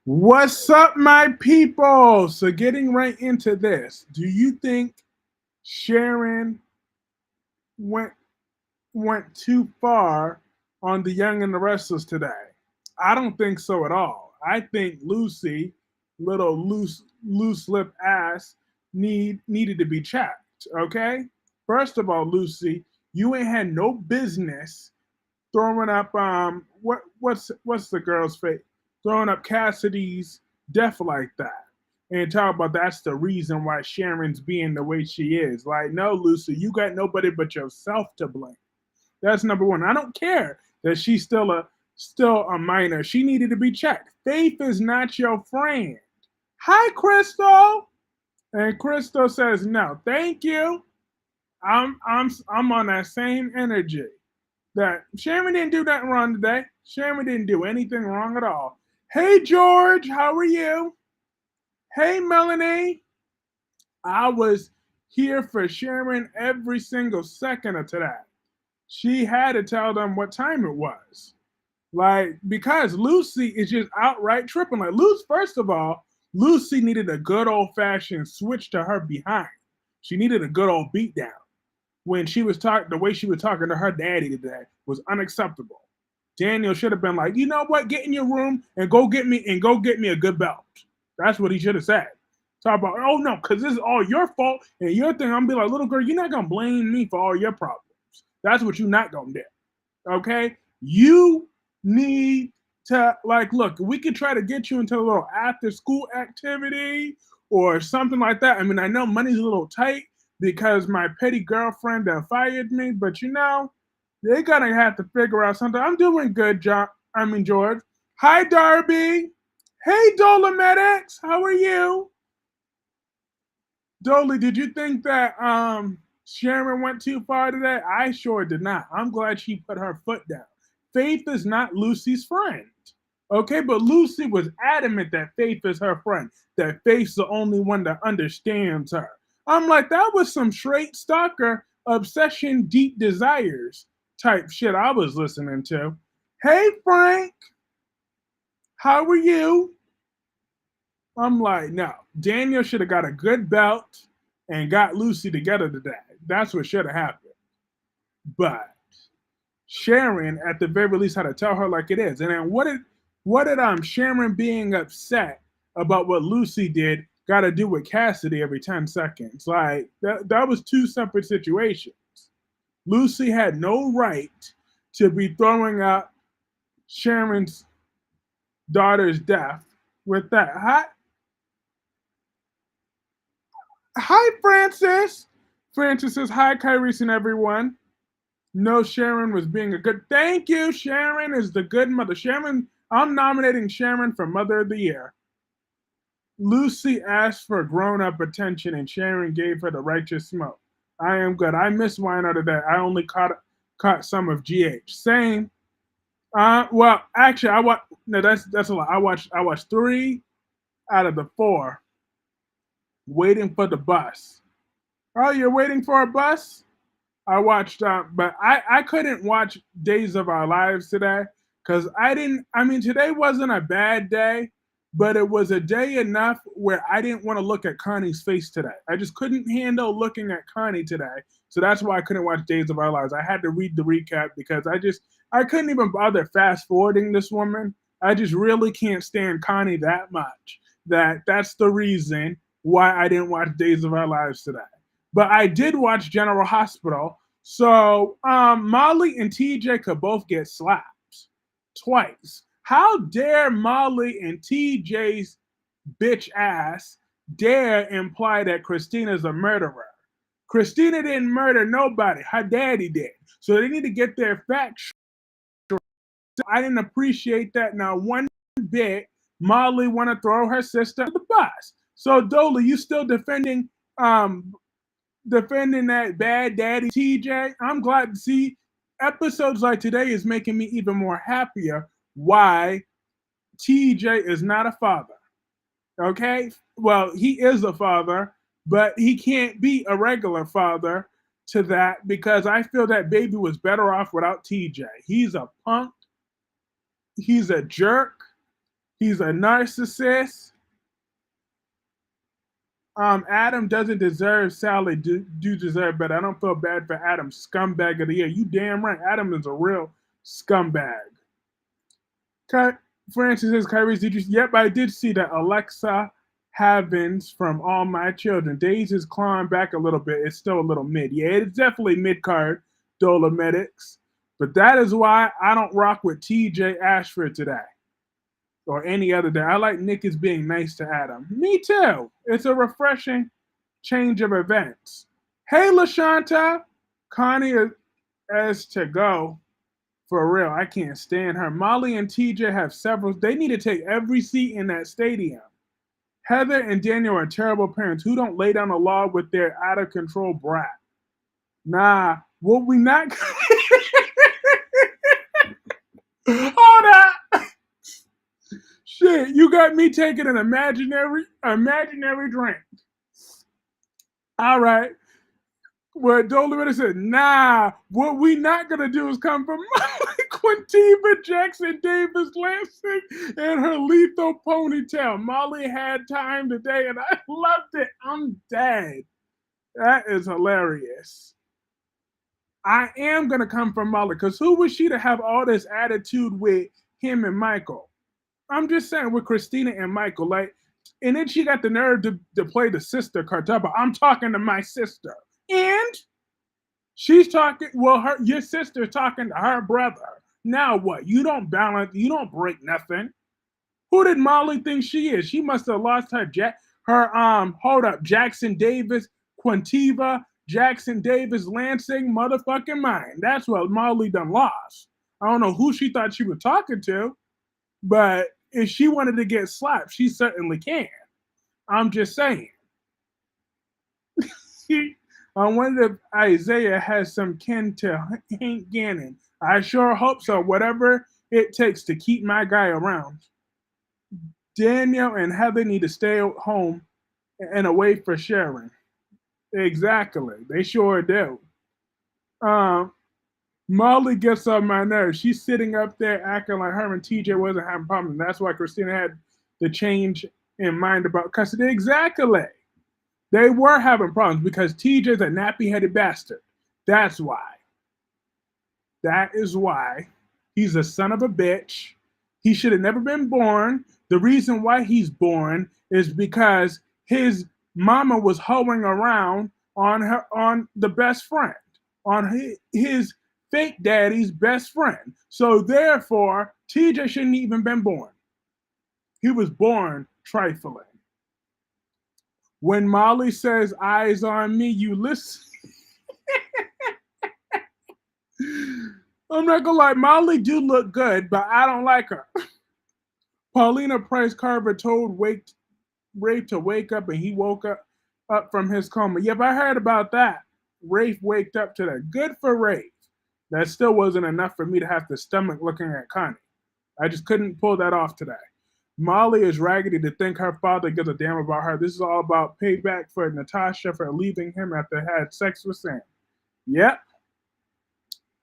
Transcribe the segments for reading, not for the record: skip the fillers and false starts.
What's up, my people? So, getting right into this, do you think Sharon went went too far on the Young and the Restless today? I don't think so at all. I think Lucy, little loose lip ass, needed to be checked. Okay, first of all, Lucy, you ain't had no business throwing up what's the girl's face, throwing up Cassidy's death like that, and talk about that's the reason why Sharon's being the way she is. Like, no, Lucy, you got nobody but yourself to blame. That's number one. I don't care that she's still a minor. She needed to be checked. Faith is not your friend. Hi, Crystal. And Crystal says no, thank you. I'm on that same energy. That Sharon didn't do nothing wrong today. Sharon didn't do anything wrong at all. Hey George, how are you? Hey Melanie. I was here for Sharon every single second of today. She had to tell them what time it was. Like, because Lucy is just outright tripping. Like, Lucy, first of all, Lucy needed a good old fashioned switch to her behind. She needed a good old beatdown. When she was talking, the way she was talking to her daddy today was unacceptable. Daniel should have been like, you know what, get in your room and go get me a good belt. That's what he should have said. Talk about, oh no, because this is all your fault and your thing. I'm gonna be like, little girl, you're not gonna blame me for all your problems. That's what you're not gonna do. Okay? You need to like look, we could try to get you into a little after school activity or something like that. I mean, I know money's a little tight because my petty girlfriend fired me, but you know, they gotta have to figure out something. I'm doing good, John. I mean George. Hi Darby. Hey Dolomedics, how are you? Dolly, did you think that Sharon went too far today? I sure did not. I'm glad she put her foot down. Faith is not Lucy's friend. Okay, but Lucy was adamant that Faith is her friend, that Faith's the only one that understands her. I'm like, that was some straight stalker obsession, deep desires type shit I was listening to. Hey, Frank, how are you? I'm like, no, Daniel should have got a good belt and got Lucy together today. That's what should have happened. But Sharon, at the very least, had to tell her like it is. And then what did Sharon being upset about what Lucy did got to do with Cassidy every 10 seconds? Like that was two separate situations. Lucy had no right to be throwing up Sharon's daughter's death with that. Hi, Francis. Francis says, hi, Kyrie and everyone. No, Sharon was being a good. Thank you. Sharon is the good mother. Sharon, I'm nominating Sharon for Mother of the Year. Lucy asked for grown up attention and Sharon gave her the righteous smoke. I am good. I missed Wino today. I only caught some of GH. Same. Well, actually, I watched. No, that's a lot. I watched 3 out of the 4. Waiting for the bus. Oh, you're waiting for a bus? I watched, but I couldn't watch Days of Our Lives today because I didn't. I mean, today wasn't a bad day, but it was a day enough where I didn't want to look at Connie's face today. I just couldn't handle looking at Connie today, so that's why I couldn't watch Days of Our Lives. I had to read the recap because I couldn't even bother fast forwarding this woman. I just really can't stand Connie that much. That's the reason why I didn't watch Days of Our Lives today. But I did watch General Hospital. So Molly and TJ could both get slapped twice. How dare Molly and TJ's bitch ass dare imply that Kristina's a murderer? Kristina didn't murder nobody. Her daddy did. So they need to get their facts. I didn't appreciate that now one bit. Molly want to throw her sister under the bus. So Dolly, you still defending that bad daddy TJ. I'm glad to see episodes like today is making me even more happier why TJ is not a father. Okay? Well, he is a father, but he can't be a regular father to that because I feel that baby was better off without TJ. He's a punk. He's a jerk. He's a narcissist. Adam doesn't deserve Sally. Do deserve better. I don't feel bad for Adam. Scumbag of the year. You damn right. Adam is a real scumbag. Francis says, Kyrie's, did you? Yep, I did see that. Alexa Havens from All My Children. Days is clawing back a little bit. It's still a little mid. Yeah, it's definitely mid card, Dolomedics. But that is why I don't rock with TJ Ashford today or any other day. I like Nick is being nice to Adam. Me too. It's a refreshing change of events. Hey, LaShanta. Connie is to go. For real, I can't stand her. Molly and TJ have several. They need to take every seat in that stadium. Heather and Daniel are terrible parents who don't lay down the law with their out of control brat. Nah, what we not. Hold up. Shit, you got me taking an imaginary drink. All right. Where Dolomita said, nah, what we not gonna do is come from Quintiva Jackson Davis Lansing and her lethal ponytail. Molly had time today and I loved it. I'm dead. That is hilarious. I am gonna come from Molly because who was she to have all this attitude with him and Michael? I'm just saying with Kristina and Michael, like, and then she got the nerve to play the sister cartel, but I'm talking to my sister. And she's talking, well, your sister's talking to her brother. Now what? You don't balance, you don't break nothing. Who did Molly think she is? She must have lost hold up, Jackson Davis, Quintiva, Jackson Davis, Lansing, motherfucking mind. That's what Molly done lost. I don't know who she thought she was talking to, but if she wanted to get slapped, she certainly can. I'm just saying. I wonder if Isaiah has some kin to Hank Gannon. I sure hope so. Whatever it takes to keep my guy around. Daniel and Heather need to stay home and away for Sharon. Exactly. They sure do. Um, Molly gets on my nerves. She's sitting up there acting like her and TJ wasn't having problems. That's why Kristina had the change in mind about custody. Exactly. They were having problems because TJ's a nappy-headed bastard. That's why. That is why. He's a son of a bitch. He should have never been born. The reason why he's born is because his mama was hoeing around on the best friend, on his fake daddy's best friend. So therefore, TJ shouldn't even been born. He was born trifling. When Molly says eyes on me, you listen. I'm not gonna lie, Molly do look good, but I don't like her. Paulina Price Carver told Rafe to wake up and he woke up from his coma. Yep, I heard about that. Rafe waked up to that. Good for Rafe. That still wasn't enough for me to have to stomach looking at Connie. I just couldn't pull that off today. Molly is raggedy to think her father gives a damn about her. This is all about payback for Natasha for leaving him after had sex with Sam. Yep.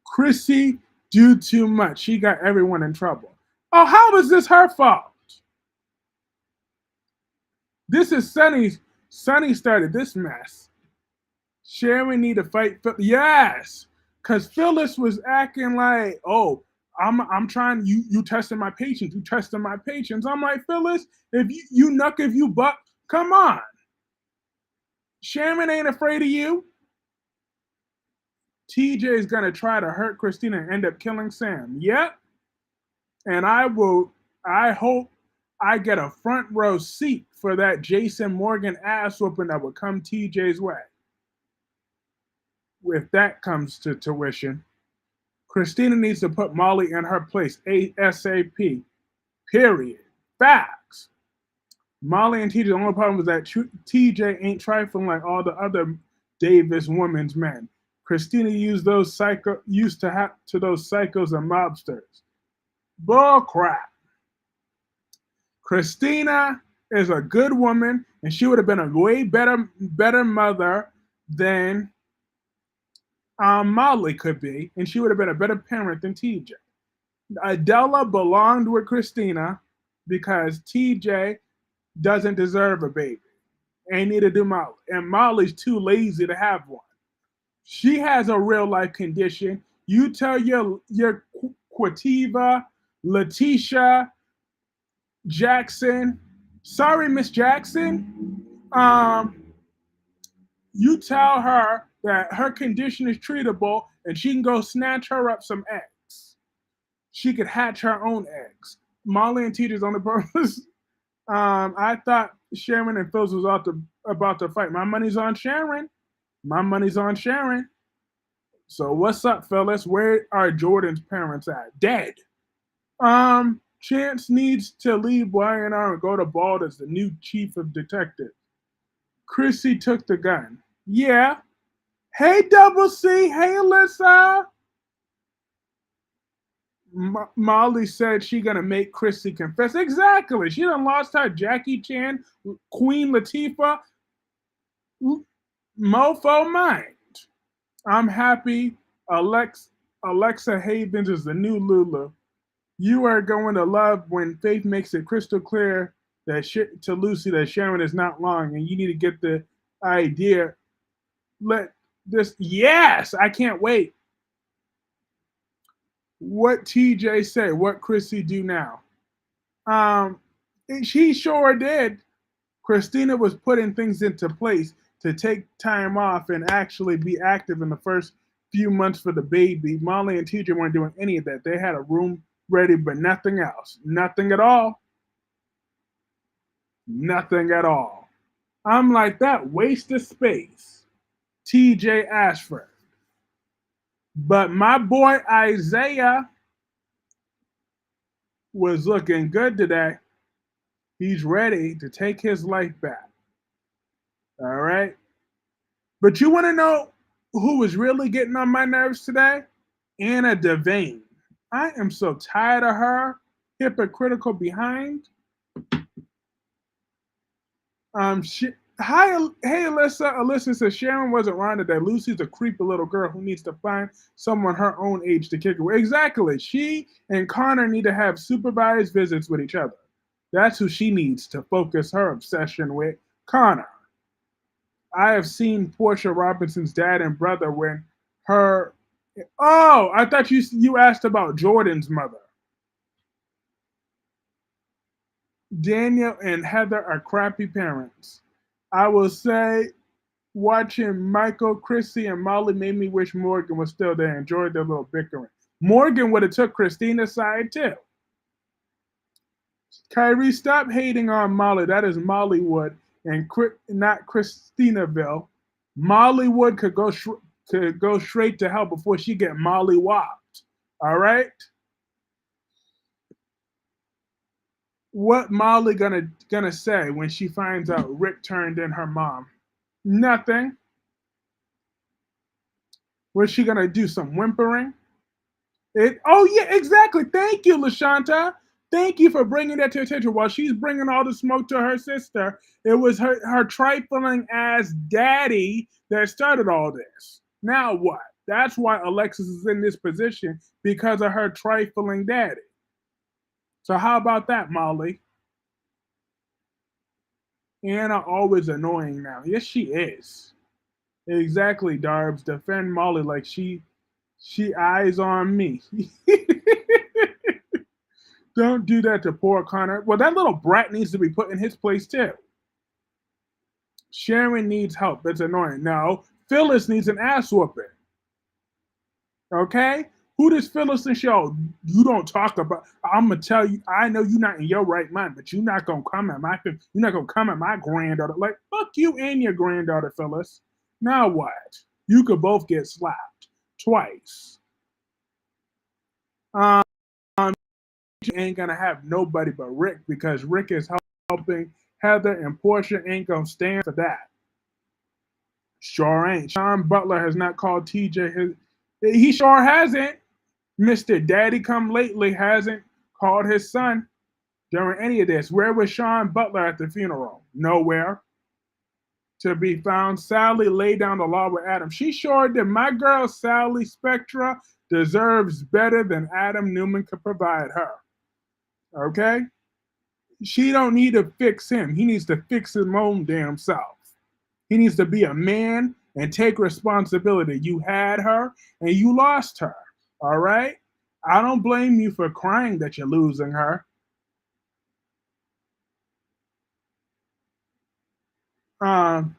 Chrissy do too much. She got everyone in trouble. Oh, how is this her fault? This is Sunny's. Sunny started this mess. Sharon need to fight. Yes, because Phyllis was acting like, oh, I'm trying. You testing my patience. You testing my patience. I'm like, Phyllis, if you knuck, if you buck, come on. Sharon ain't afraid of you. TJ is gonna try to hurt Kristina and end up killing Sam. Yep. And I hope I get a front row seat for that Jason Morgan ass whooping that would come TJ's way. If that comes to tuition. Kristina needs to put Molly in her place ASAP. Period. Facts. Molly and TJ, the only problem is that TJ ain't trifling like all the other Davis women's men. Kristina used those to those psychos and mobsters. Bull crap. Kristina is a good woman, and she would have been a way better mother than Molly could be, and she would have been a better parent than TJ. Adela belonged with Kristina. because TJ doesn't deserve a baby, and neither do Molly. And Molly's too lazy to have one. She has a real life condition. You tell your Quativa, Letitia, Jackson, sorry, Miss Jackson. Um, you tell her that her condition is treatable, and she can go snatch her up some eggs. She could hatch her own eggs. Molly and TJ's on the purpose. I thought Sharon and Phyllis was about to fight. My money's on Sharon. My money's on Sharon. So what's up, Phyllis? Where are Jordan's parents at? Dead. Chance needs to leave Y&R and go to Bald as the new chief of detectives. Chrissy took the gun. Yeah. Hey, Double C. Hey, Alyssa. Molly said she gonna make Chrissy confess. Exactly. She done lost her Jackie Chan, Queen Latifah, mofo mind. I'm happy Alexa Havens is the new Lulu. You are going to love when Faith makes it crystal clear that to Lucy that Sharon is not lying, and you need to get the idea. Let this. Yes, I can't wait. What TJ say? What Chrissy do now? Um, she sure did. Kristina was putting things into place to take time off and actually be active in the first few months for the baby. Molly and TJ weren't doing any of that. They had a room ready, but nothing else. Nothing at all. Nothing at all. I'm like, that waste of space. TJ Ashford. But my boy Isaiah was looking good today. He's ready to take his life back. All right. But you want to know who was really getting on my nerves today? Anna Devane. I am so tired of her hypocritical behind. Hey, Alyssa. Alyssa says Sharon wasn't wrong today. Lucy's a creepy little girl who needs to find someone her own age to kick her. Exactly. She and Connor need to have supervised visits with each other. That's who she needs to focus her obsession with. Connor. I have seen Portia Robinson's dad and brother when her. Oh, I thought you asked about Jordan's mother. Daniel and Heather are crappy parents. I will say, watching Michael, Chrissy, and Molly made me wish Morgan was still there. Enjoyed their little bickering. Morgan would have took Kristina's side too. Kyrie, stop hating on Molly. That is Mollywood and not Christinaville. Mollywood could go straight to hell before she get Molly whopped. All right. What Molly gonna say when she finds out Rick turned in her mom? Nothing. What's she gonna do? Some whimpering? Oh yeah, exactly. Thank you, Lashanta. Thank you for bringing that to attention. While she's bringing all the smoke to her sister, it was her trifling ass daddy that started all this. Now what? That's why Alexis is in this position because of her trifling daddy. So how about that, Molly? Anna always annoying now. Yes, she is. Exactly, Darbs. Defend Molly like she eyes on me. Don't do that to poor Connor. Well, that little brat needs to be put in his place too. Sharon needs help. It's annoying. No, Phyllis needs an ass whooping. Okay? Who does Phyllis and show? You don't talk about. I'm gonna tell you. I know you're not in your right mind, but you're not gonna come at my. You're not gonna come at my granddaughter. Like fuck you and your granddaughter, Phyllis. Now what? You could both get slapped twice. Um, ain't gonna have nobody but Rick because Rick is helping Heather and Portia ain't gonna stand for that. Sure ain't. Sean Butler has not called TJ his. He sure hasn't. Mr. Daddy Come Lately hasn't called his son during any of this. Where was Sean Butler at the funeral? Nowhere to be found. Sally laid down the law with Adam. She sure did. My girl Sally Spectra deserves better than Adam Newman could provide her. Okay? She don't need to fix him. He needs to fix his own damn self. He needs to be a man and take responsibility. You had her and you lost her. All right? I don't blame you for crying that you're losing her. Um,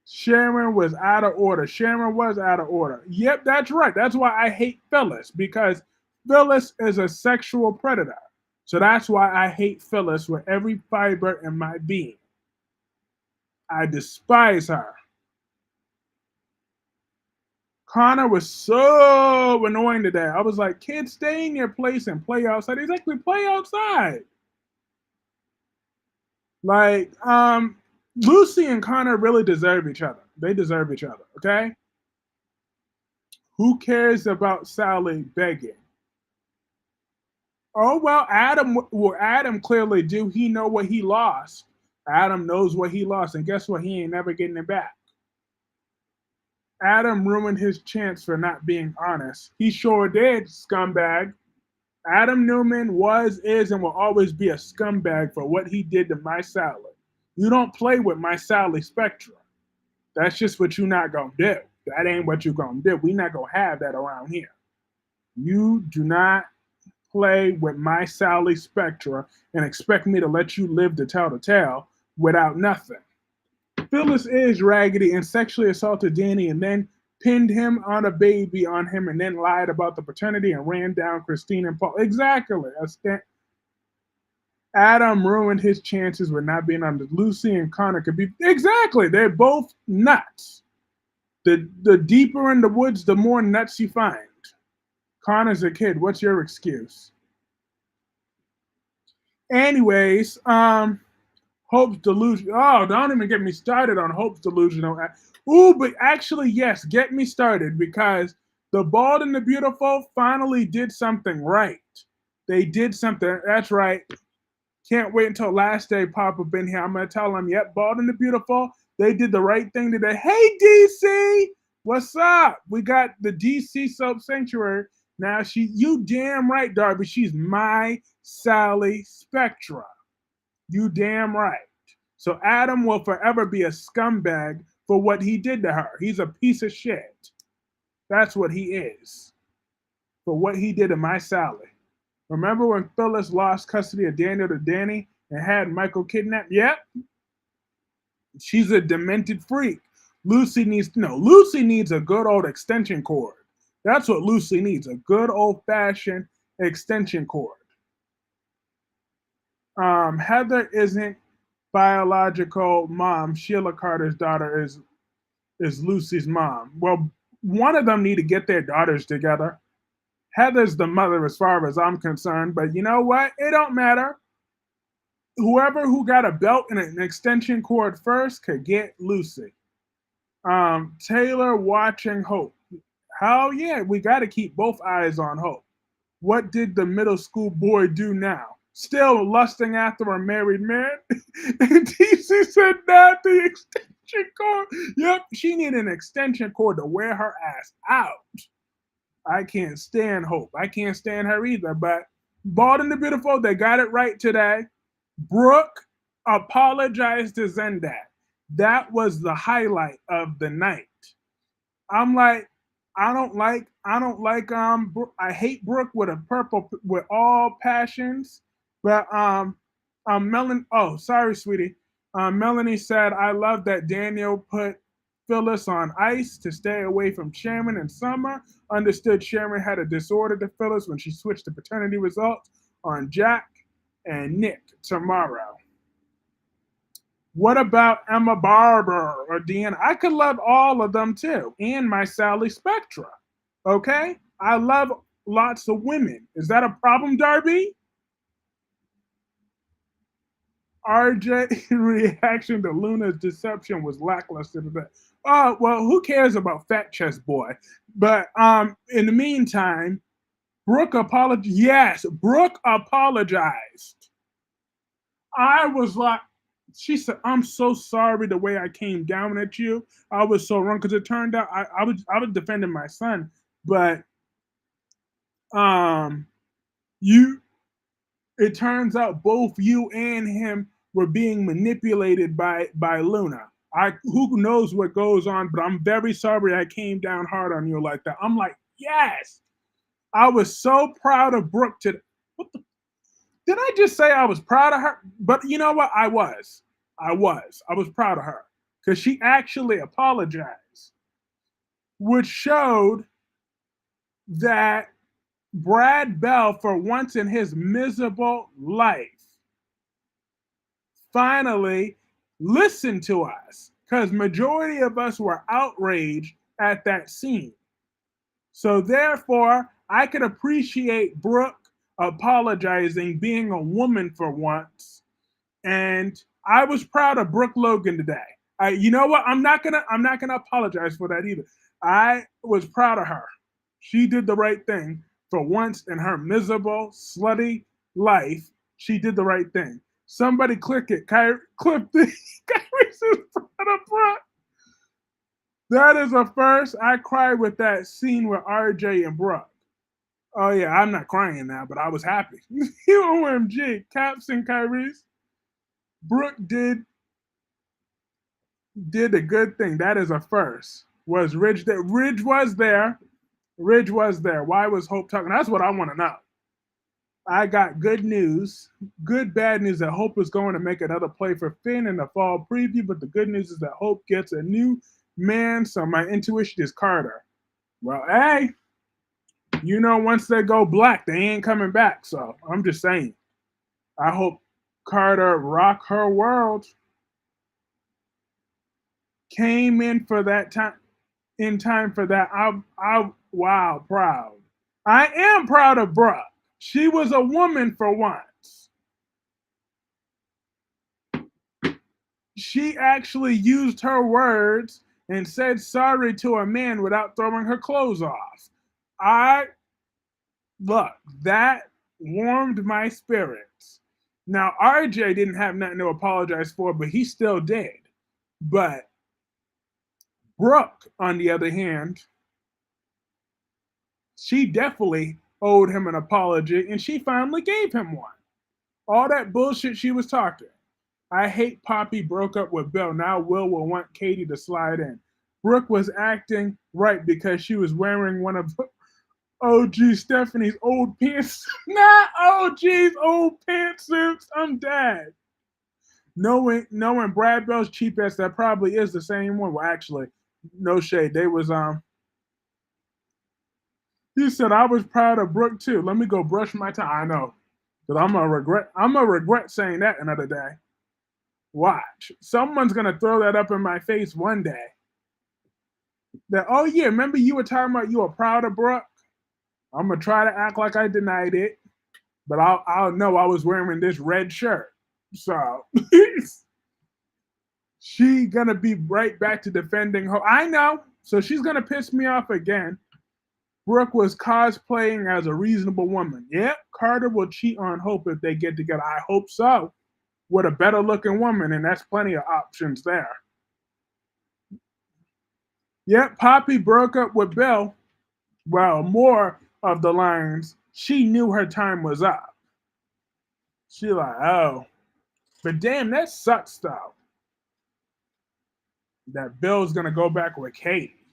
Sharon was out of order. Sharon was out of order. Yep, that's right. That's why I hate Phyllis because Phyllis is a sexual predator. So that's why I hate Phyllis with every fiber in my being. I despise her. Connor was so annoying today. I was like, kids, stay in your place and play outside. He's like, we play outside. Like, Lucy and Connor really deserve each other. They deserve each other, okay? Who cares about Sally begging? Oh well, Adam clearly do. He know what he lost. Adam knows what he lost, and guess what? He ain't never getting it back. Adam ruined his chance for not being honest. He sure did, scumbag. Adam Newman was, is, and will always be a scumbag for what he did to my Sally. You don't play with my Sally Spectra. That's just what you not gonna do. That ain't what you gonna do. We not gonna have that around here. You do not play with my Sally Spectra and expect me to let you live to tell the tale without nothing. Phyllis is raggedy and sexually assaulted Danny and then pinned him on a baby on him and then lied about the paternity and ran down Kristina and Paul. Exactly. Adam ruined his chances with not being on the Lucy and Connor could be exactly. They're both nuts. The deeper in the woods, the more nuts you find. Connor's a kid. What's your excuse? Anyways, Hope's delusion. Oh, don't even get me started on Hope's delusional. Ooh, but actually, yes, get me started because the Bald and the Beautiful finally did something right. They did something. That's right. Can't wait until last day pop up in here. I'm gonna tell them, yep, Bald and the Beautiful. They did the right thing today. Hey, DC, what's up? We got the DC Soap Sanctuary. Now you damn right, Darby. She's my Sally Spectra. You damn right. So Adam will forever be a scumbag for what he did to her. He's a piece of shit. That's what he is. For what he did to my Sally. Remember when Phyllis lost custody of Daniel to Danny and had Michael kidnapped? Yep. She's a demented freak. Lucy needs a good old extension cord. That's what Lucy needs, a good old fashioned extension cord. Heather isn't biological mom. Sheila Carter's daughter is Lucy's mom. Well, one of them need to get their daughters together. Heather's the mother as far as I'm concerned, but you know what? It don't matter. Whoever who got a belt and an extension cord first could get Lucy. Taylor watching Hope. Hell yeah, we got to keep both eyes on Hope. What did the middle school boy do now? Still lusting after a married man? And TC said not the extension cord. Yep, she needed an extension cord to wear her ass out. I can't stand Hope. I can't stand her either. But Bald and the Beautiful, they got it right today. Brooke apologized to Zendak. That was the highlight of the night. I'm like, I hate Brooke with a purple with all passions. But oh, sorry, sweetie. Melanie said, I love that Daniel put Phyllis on ice to stay away from Sharon and Summer. Understood Sharon had a disorder to Phyllis when she switched the paternity results on Jack and Nick tomorrow. What about Emma Barber or Deanna? I could love all of them too, and my Sally Spectra. Okay? I love lots of women. Is that a problem, Darby? RJ reaction to Luna's deception was lackluster today. Oh, well, who cares about Fat Chest Boy? But in the meantime, Brooke apologized. Yes, Brooke apologized. I was like, she said, I'm so sorry the way I came down at you. I was so wrong because it turned out I was defending my son, but um you it turns out both you and him were being manipulated by Luna. I who knows what goes on, but I'm very sorry I came down hard on you like that. I'm like, yes. I was so proud of Brooke to what the, did I just say I was proud of her? But you know what? I was. I was. I was proud of her. Because she actually apologized, which showed that Brad Bell, for once in his miserable life, finally listened to us. Because majority of us were outraged at that scene. So therefore, I could appreciate Brooke apologizing, being a woman for once, and I was proud of Brooke Logan today. You know what? I'm not gonna apologize for that either. I was proud of her. She did the right thing for once in her miserable, slutty life. She did the right thing. Somebody click it. Clip the Kyrie's proud of Brooke. That is a first. I cried with that scene with RJ and Brooke. Oh yeah, I'm not crying now, but I was happy. OMG, Caps and Kyrie's. Brooke did a good thing. That is a first. Was Ridge there? Ridge was there. Ridge was there. Why was Hope talking? That's what I want to know. I got good news. Good bad news that Hope is going to make another play for Finn in the fall preview, but the good news is that Hope gets a new man, so my intuition is Carter. Well, hey, once they go black, they ain't coming back. So I'm just saying. I hope Carter rock her world. Came in for that time in time for that. I wow, proud. I am proud of Brooke. She was a woman for once. She actually used her words and said sorry to a man without throwing her clothes off. I look, that warmed my spirits. Now RJ didn't have nothing to apologize for, but he still did. But Brooke, on the other hand, she definitely owed him an apology, and she finally gave him one. All that bullshit she was talking. I hate Poppy broke up with Bill. Now Will want Katie to slide in. Brooke was acting right because she was wearing one of OG Stephanie's old pants. Not OG's old pantsuits. I'm dead. Knowing Brad Bell's cheap ass, that probably is the same one. Well, actually, no shade. They was He said I was proud of Brooke too. Let me go brush my teeth. I know. Because I'm gonna regret saying that another day. Watch. Someone's gonna throw that up in my face one day. That, oh yeah, remember you were talking about you were proud of Brooke? I'm gonna try to act like I denied it, but I'll know I was wearing this red shirt. So she gonna be right back to defending her. I know. So she's gonna piss me off again. Brooke was cosplaying as a reasonable woman. Yep, Carter will cheat on Hope if they get together. I hope so. With a better looking woman, and that's plenty of options there. Yep, Poppy broke up with Bill. Well, more of the lines, she knew her time was up. She like, oh. But damn, that sucks though. That Bill's gonna go back with Katie.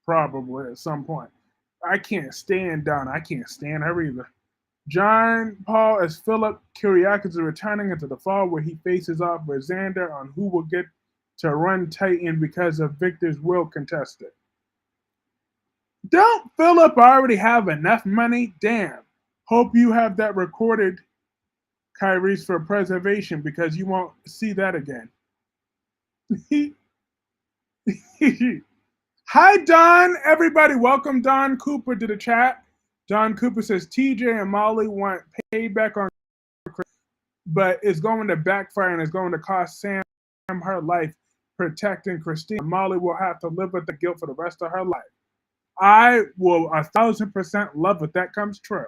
Probably at some point. I can't stand Donna. I can't stand her either. John Paul as Philip Kyriakis is returning into the fall where he faces off with Xander on who will get to run Titan because of Victor's will contested. Don't Philip already have enough money? Damn. Hope you have that recorded, Kyrie's, for preservation because you won't see that again. Hi, Don. Everybody, welcome Don Cooper to the chat. Don Cooper says TJ and Molly want payback on, but it's going to backfire and it's going to cost Sam her life protecting Kristina. Molly will have to live with the guilt for the rest of her life. I will 1,000% love if that comes true,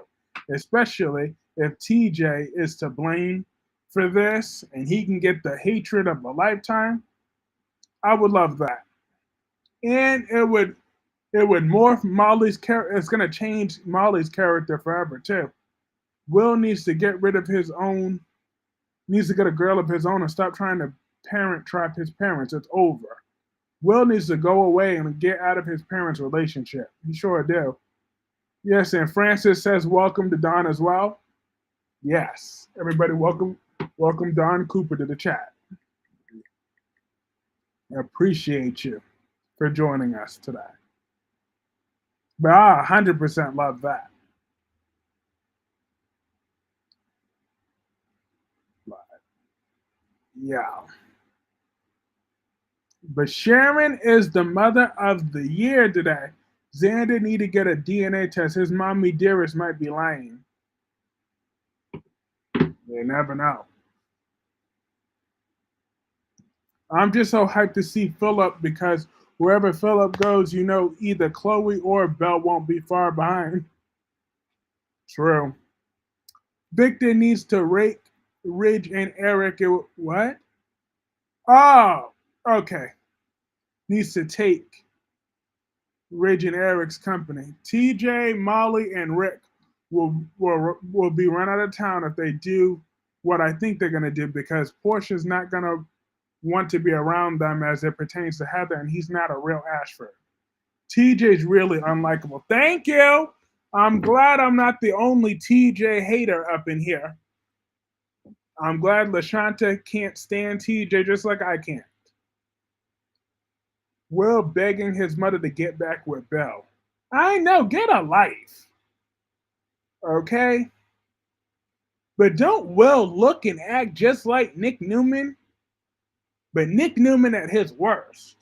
especially if TJ is to blame for this and he can get the hatred of a lifetime. I would love that. And it would morph Molly's character. It's going to change Molly's character forever too. Will needs to get rid of his own, needs to get a girl of his own and stop trying to parent trap his parents. It's over. Will needs to go away and get out of his parents' relationship. He sure do. Yes, and Francis says welcome to Don as well. Yes. Everybody welcome Don Cooper to the chat. I appreciate you for joining us today. But I 100% love that. Yeah. But Sharon is the mother of the year today. Xander need to get a DNA test. His mommy dearest might be lying. You never know. I'm just so hyped to see Philip because wherever Philip goes, you know, either Chloe or Belle won't be far behind. True. Victor needs to rake Ridge and Eric. What? Oh, okay. Needs to take Ridge and Eric's company. TJ, Molly, and Rick will be run out of town if they do what I think they're gonna do because Portia's not gonna want to be around them as it pertains to Heather, and he's not a real Ashford. TJ's really unlikable. Thank you. I'm glad I'm not the only TJ hater up in here. I'm glad LaShanta can't stand TJ just like I can't. Will begging his mother to get back with Belle. I know, get a life. Okay? But don't Will look and act just like Nick Newman? But Nick Newman at his worst.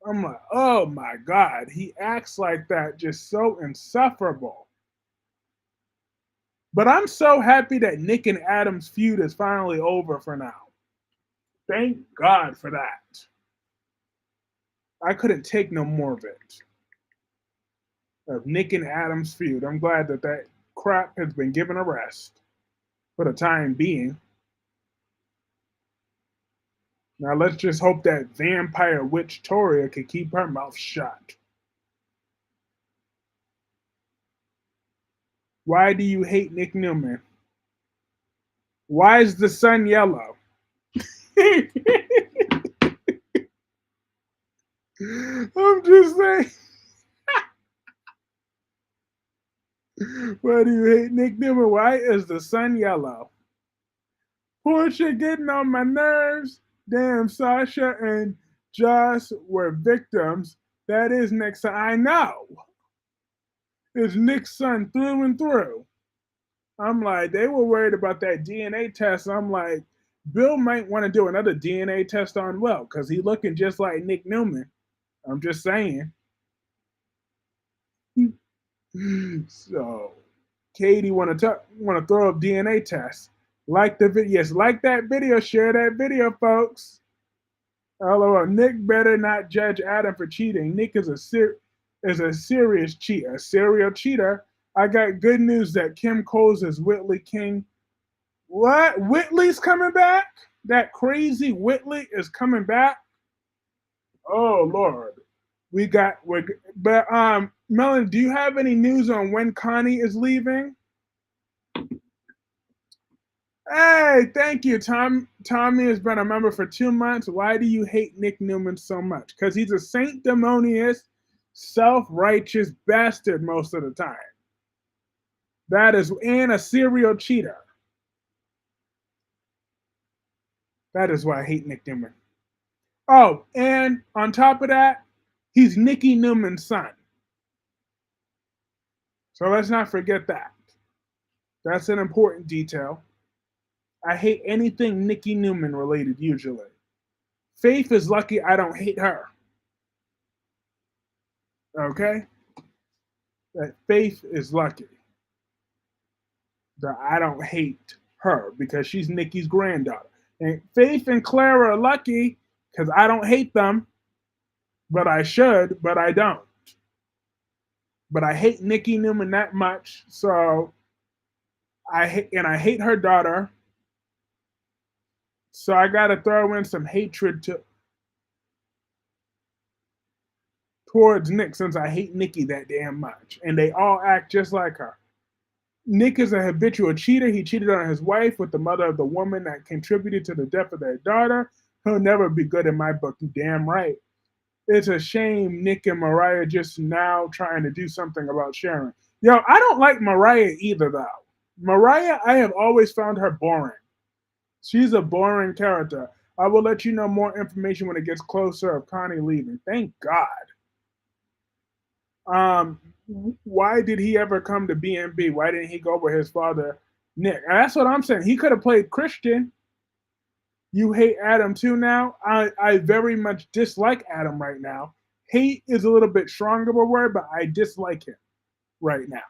I'm like, oh my God, he acts like that, just so insufferable. But I'm so happy that Nick and Adam's feud is finally over for now. Thank God for that. I couldn't take no more of it. Of Nick and Adam's feud. I'm glad that that crap has been given a rest for the time being. Now let's just hope that vampire witch Toria can keep her mouth shut. Why do you hate Nick Newman? Why is the sun yellow? I'm just saying. Why do you hate Nick Newman? Why is the sun yellow? Portia getting on my nerves. Damn, Sasha and Joss were victims. That is Nick's son. I know. It's Nick's son through and through. I'm like, they were worried about that DNA test. I'm like, Bill might want to do another DNA test on Will because he's looking just like Nick Newman. I'm just saying. So, Katie want to throw up DNA tests. Like the video, yes, like that video, share that video, folks. LOL. Nick better not judge Adam for cheating. Nick is a serious cheater, a serial cheater. I got good news that Kim Coles is Whitley King. What? Whitley's coming back? That crazy Whitley is coming back? Oh Lord. But Melanie, do you have any news on when Connie is leaving? Hey, thank you, Tom. Tommy has been a member for 2 months. Why do you hate Nick Newman so much? Because he's a sanctimonious, self-righteous bastard most of the time. That is, and a serial cheater. That is why I hate Nick Newman. Oh, and on top of that, he's Nikki Newman's son. So let's not forget that. That's an important detail. I hate anything Nikki Newman related usually. Faith is lucky I don't hate her. Okay? That Faith is lucky that I don't hate her because she's Nikki's granddaughter. And Faith and Clara are lucky because I don't hate them, but I should, but I don't. But I hate Nikki Newman that much, so I hate her daughter. So I got to throw in some hatred towards Nick since I hate Nikki that damn much, and they all act just like her. Nick is a habitual cheater. He cheated on his wife with the mother of the woman that contributed to the death of their daughter. He'll never be good in my book. You damn right. It's a shame Nick and Mariah just now trying to do something about Sharon. Yo, I don't like Mariah either, though. Mariah, I have always found her boring. She's a boring character. I will let you know more information when it gets closer of Connie leaving. Thank God. Um, why did he ever come to B&B? Why didn't he go with his father, Nick? And that's what I'm saying. He could have played Christian. You hate Adam too now? I very much dislike Adam right now. Hate is a little bit stronger of a word, but I dislike him right now.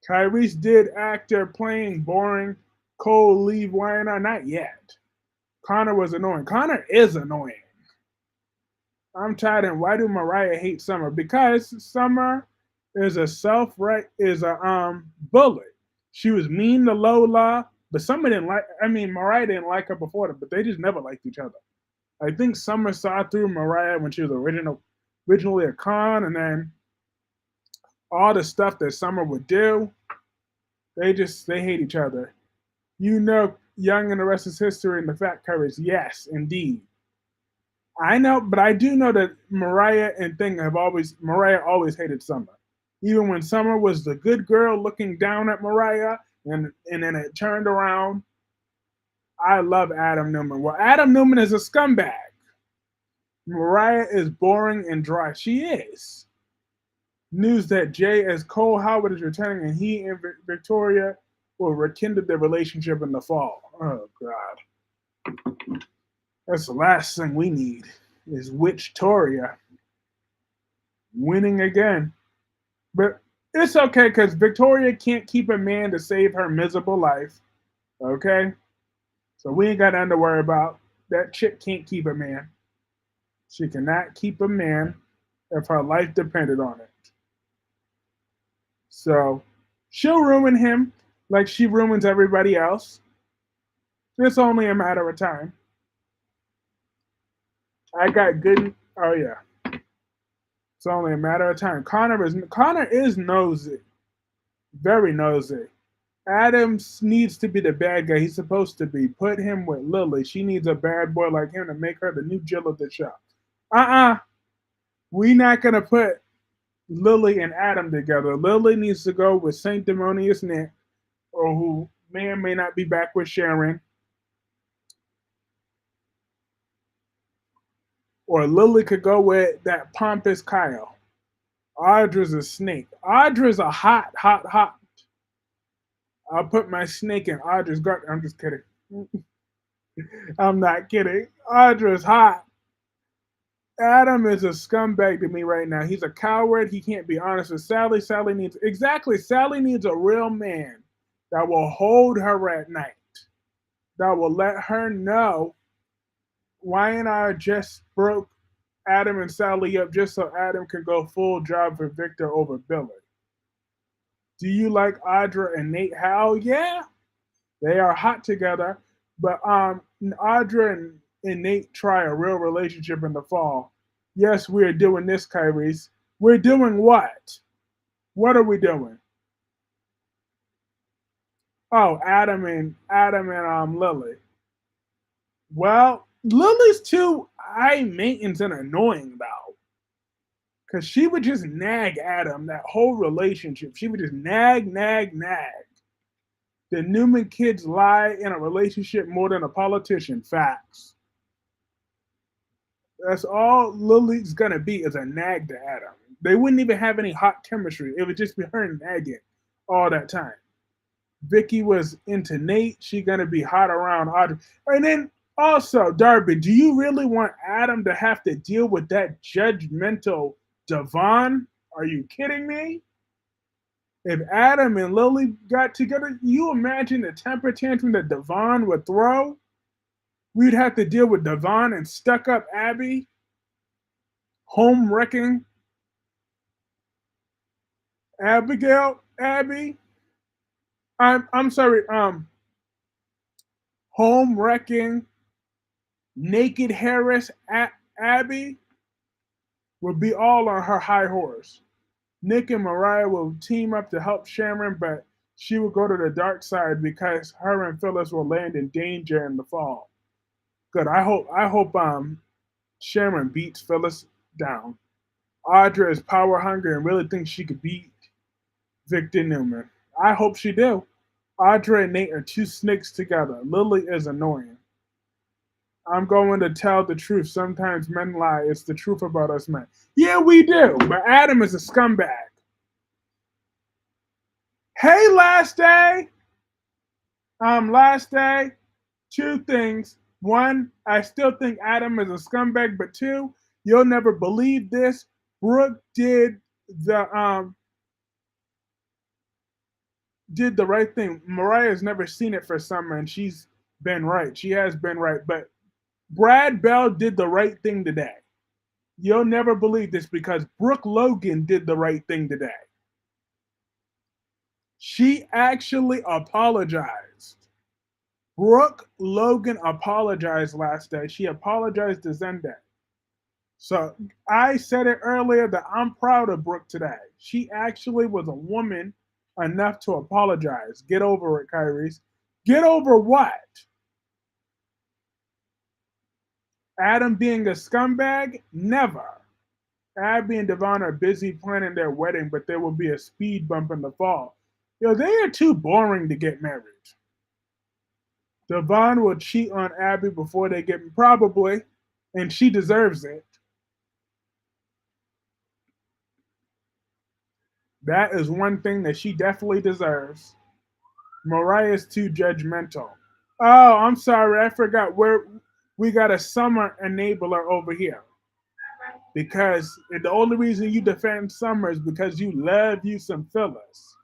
Tyrese did actor playing boring. Cole leave Wayne? Not yet. Connor was annoying. Connor is annoying. I'm tired of why do Mariah hate Summer? Because Summer is a bully. She was mean to Lola, but Summer didn't like Mariah didn't like her before that, but they just never liked each other. I think Summer saw through Mariah when she was originally a con, and then all the stuff that Summer would do, they hate each other. You know Young and the Restless History and the Fat Courage. Yes, indeed. I know, but I do know that Mariah always hated Summer. Even when Summer was the good girl looking down at Mariah and then it turned around. I love Adam Newman. Well, Adam Newman is a scumbag. Mariah is boring and dry. She is. News that Jay as Cole Howard is returning and he and Victoria will rekindle their relationship in the fall. Oh God. That's the last thing we need is Victoria winning again. But it's okay because Victoria can't keep a man to save her miserable life. Okay? So we ain't got nothing to worry about. That chick can't keep a man. She cannot keep a man if her life depended on it. So she'll ruin him like she ruins everybody else. It's only a matter of time. I got good. Oh yeah, it's only a matter of time. Connor is nosy, very nosy. Adams needs to be the bad guy. He's supposed to be. Put him with Lily. She needs a bad boy like him to make her the new Jill of the show. We not gonna put Lily and Adam together. Lily needs to go with Sanctimonious Nick, or who may or may not be back with Sharon. Or Lily could go with that pompous Kyle. Audra's a snake. Audra's a hot. I'll put my snake in Audra's gut. I'm just kidding. I'm not kidding. Audra's hot. Adam is a scumbag to me right now. He's a coward. He can't be honest with Sally. Sally needs a real man that will hold her at night. That will let her know why and I just broke Adam and Sally up just so Adam can go full job for Victor over Billy. Do you like Audra and Nate? Hell yeah. They are hot together. But Audra and Nate try a real relationship in the fall. Yes, we are doing this, Kyrie's. We're doing what? What are we doing? Oh, Adam and Lily. Well, Lily's too high maintenance and annoying though. Cause she would just nag Adam that whole relationship. She would just nag. The Newman kids lie in a relationship more than a politician. Facts. That's all Lily's gonna be is a nag to Adam. They wouldn't even have any hot chemistry. It would just be her nagging all that time. Vicky was into Nate. She gonna be hot around Audrey. And then also, Darby, do you really want Adam to have to deal with that judgmental Devon? Are you kidding me? If Adam and Lily got together, you imagine the temper tantrum that Devon would throw? We'd have to deal with Devon and stuck up Abby, home wrecking Abby. I'm sorry, home wrecking naked Harris Abby would be all on her high horse. Nick and Mariah will team up to help Sharon, but she will go to the dark side because her and Phyllis will land in danger in the fall. Good. I hope Sharon beats Phyllis down. Audra is power hungry and really thinks she could beat Victor Newman. I hope she do. Audra and Nate are two snakes together. Lily is annoying. I'm going to tell the truth. Sometimes men lie. It's the truth about us men. Yeah, we do. But Adam is a scumbag. Hey, last day. Last day. Two things. One, I still think Adam is a scumbag. But two, you'll never believe this. Brooke did the right thing. Mariah's never seen it for Summer, and she's been right. She has been right. But Brad Bell did the right thing today. You'll never believe this because Brooke Logan did the right thing today. She actually apologized. Brooke Logan apologized last day. She apologized to Zende. So I said it earlier that I'm proud of Brooke today. She actually was a woman enough to apologize. Get over it, Kyrie's. Get over what? Adam being a scumbag? Never. Abby and Devon are busy planning their wedding, but there will be a speed bump in the fall. They are too boring to get married. Devon will cheat on Abby before they get probably, and she deserves it. That is one thing that she definitely deserves. Mariah's too judgmental. Oh, I'm sorry, I forgot. We got a summer enabler over here. Because the only reason you defend Summer is because you love you some Phyllis.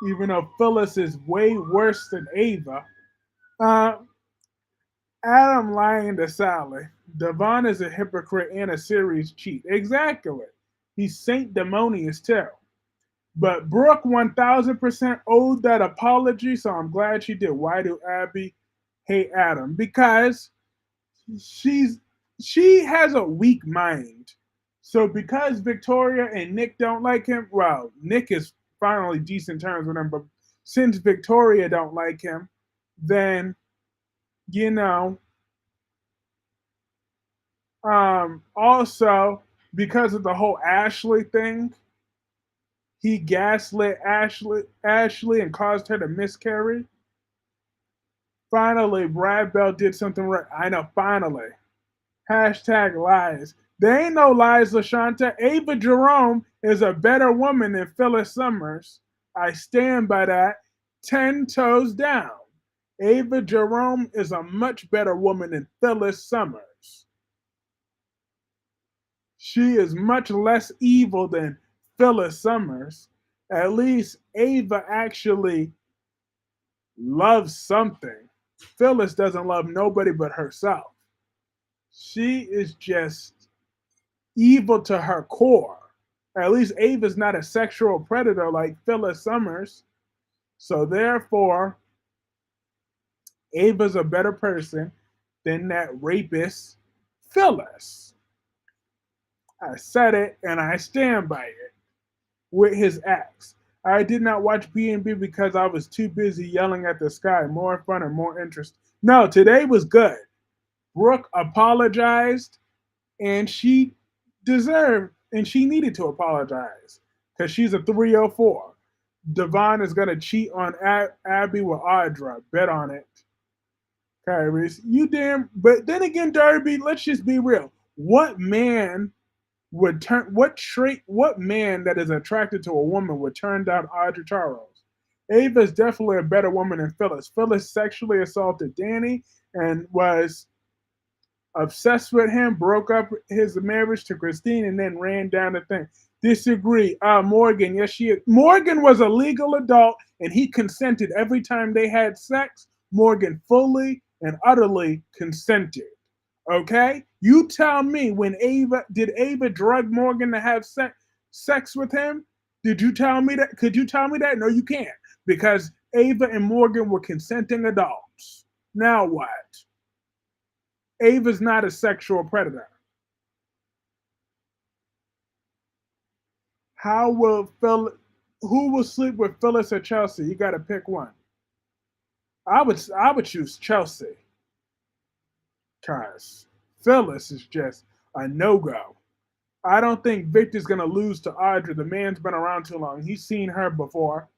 Even though Phyllis is way worse than Ava. Uh, Adam lying to Sally. Devon is a hypocrite and a serious cheat. Exactly. He's sanctimonious too. But Brooke 1000% owed that apology, so I'm glad she did. Why do Abby hate Adam? Because she's she has a weak mind. So because Victoria and Nick don't like him, well, Nick is finally decent terms with him, but since Victoria don't like him, then you know, also because of the whole Ashley thing, he gaslit Ashley and caused her to miscarry. Finally, Brad Bell did something right. I know, finally. Hashtag lies. There ain't no lies, LaShanta. Ava Jerome is a better woman than Phyllis Summers. I stand by that 10 toes down. Ava Jerome is a much better woman than Phyllis Summers. She is much less evil than Phyllis Summers. At least Ava actually loves something. Phyllis doesn't love nobody but herself. She is just evil to her core. At least Ava's not a sexual predator like Phyllis Summers. So therefore, Ava's a better person than that rapist Phyllis. I said it and I stand by it with his acts. I did not watch B&B because I was too busy yelling at the sky. More fun and more interest. No, today was good. Brooke apologized and she deserved and she needed to apologize because she's a 304. Devon is going to cheat on Abby with Audra. Bet on it. Kyrie's. You damn. But then again, Darby, let's just be real. What man that is attracted to a woman would turn down Audra Charles? Ava is definitely a better woman than Phyllis. Phyllis sexually assaulted Danny and was obsessed with him, broke up his marriage to Christine, and then ran down the thing. Disagree. Morgan, yes, she is. Morgan was a legal adult and he consented every time they had sex. Morgan fully and utterly consented. Okay? You tell me when did Ava drug Morgan to have sex with him? Did you tell me that? Could you tell me that? No, you can't. Because Ava and Morgan were consenting adults. Now what? Ava's not a sexual predator. How will Phil? Who will sleep with Phyllis or Chelsea? You got to pick one. I would choose Chelsea, cause Phyllis is just a no go. I don't think Victor's gonna lose to Audra. The man's been around too long. He's seen her before.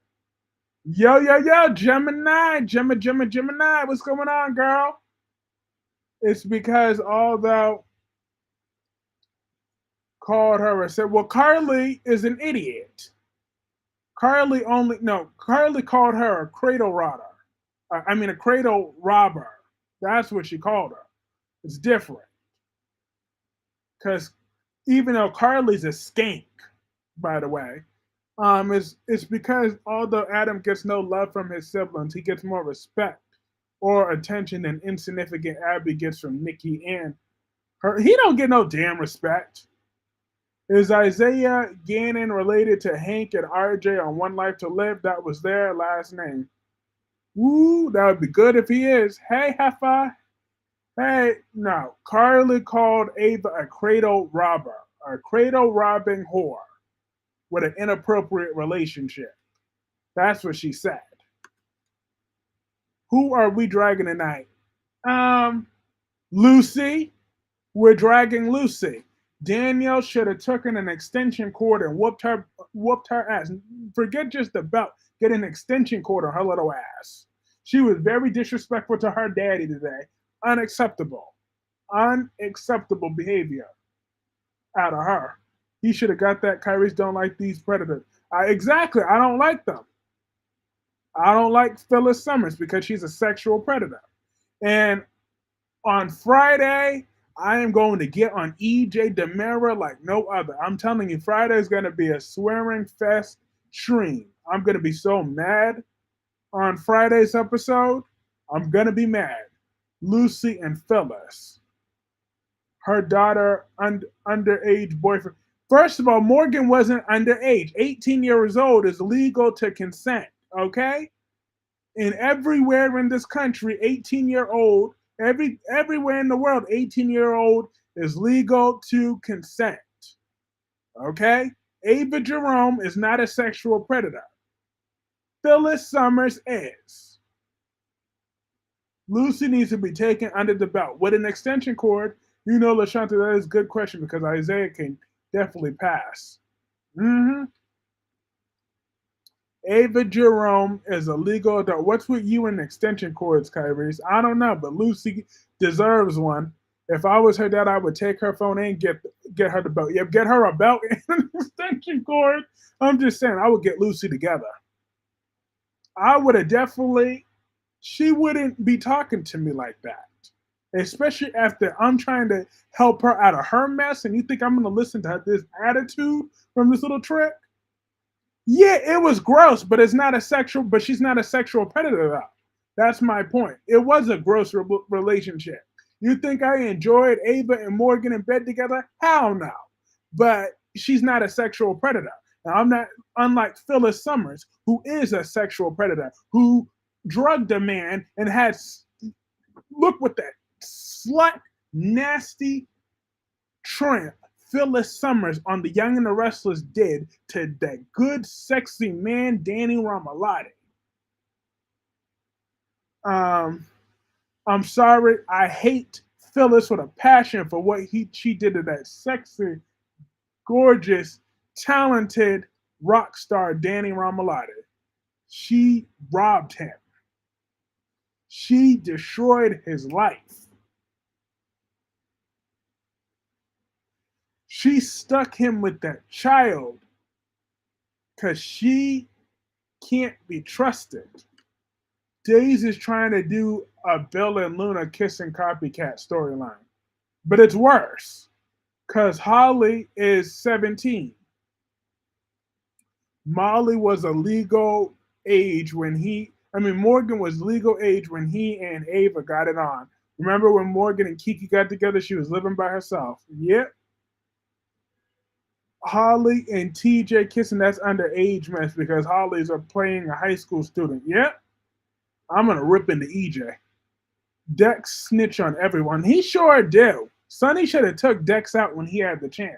Yo, yo, yo, Gemini, what's going on, girl? It's because although called her and said, well, Carly is an idiot. Carly called her a cradle rotter. I mean, a cradle robber. That's what she called her. It's different. Because even though Carly's a skank, by the way, it's because although Adam gets no love from his siblings, he gets more respect or attention than insignificant Abby gets from Nikki and her. He don't get no damn respect. Is Isaiah Gannon related to Hank and RJ on One Life to Live? That was their last name. Woo, that would be good if he is. Hey, Heffa. Hey, no. Carly called Ava a cradle robber, a cradle robbing whore with an inappropriate relationship. That's what she said. Who are we dragging tonight? Lucy. We're dragging Lucy. Danielle should have taken an extension cord and whooped her ass. Forget just the belt. Get an extension cord on her little ass. She was very disrespectful to her daddy today. Unacceptable. Unacceptable behavior out of her. He should have got that. Kyrie's don't like these predators. Exactly. I don't like them. I don't like Phyllis Summers because she's a sexual predator. And on Friday, I am going to get on EJ Demera like no other. I'm telling you, Friday is going to be a swearing fest stream. I'm going to be so mad on Friday's episode. I'm going to be mad. Lucy and Phyllis. Her daughter, underage boyfriend. First of all, Morgan wasn't underage. 18 years old is legal to consent, okay? And everywhere in this country, 18-year-old, everywhere in the world, 18-year-old is legal to consent, okay? Ava Jerome is not a sexual predator. Phyllis Summers is. Lucy needs to be taken under the belt. With an extension cord, you know, LaShanta, that is a good question because Isaiah can definitely pass. Ava Jerome is a legal adult. What's with you and extension cords, Kyrie? I don't know, but Lucy deserves one. If I was her dad, I would take her phone and get her the belt. Yep, get her a belt and an extension cord. I'm just saying, I would get Lucy together. I would have definitely. She wouldn't be talking to me like that. Especially after I'm trying to help her out of her mess, and you think I'm going to listen to this attitude from this little trick? Yeah, it was gross, but it's not a sexual. But she's not a sexual predator, though. That's my point. It was a gross relationship. You think I enjoyed Ava and Morgan in bed together? Hell no. But she's not a sexual predator. Now, I'm not unlike Phyllis Summers, who is a sexual predator, who drugged a man and had look what that slut nasty tramp Phyllis Summers on The Young and the Restless did to that good sexy man Danny Ramalotti. I'm sorry, I hate Phyllis with a passion for what she did to that sexy, gorgeous, talented rock star Danny Ramalotti. She robbed him. She destroyed his life. She stuck him with that child because she can't be trusted. Days is trying to do a Bill and Luna kissing copycat storyline. But it's worse because Holly is 17. Molly was a legal age when Morgan was legal age when he and Ava got it on. Remember when Morgan and Kiki got together? She was living by herself. Yep. Holly and TJ kissing, that's underage mess because Holly's playing a high school student. Yep. I'm going to rip into EJ. Dex snitch on everyone. He sure do. Sonny should have took Dex out when he had the chance.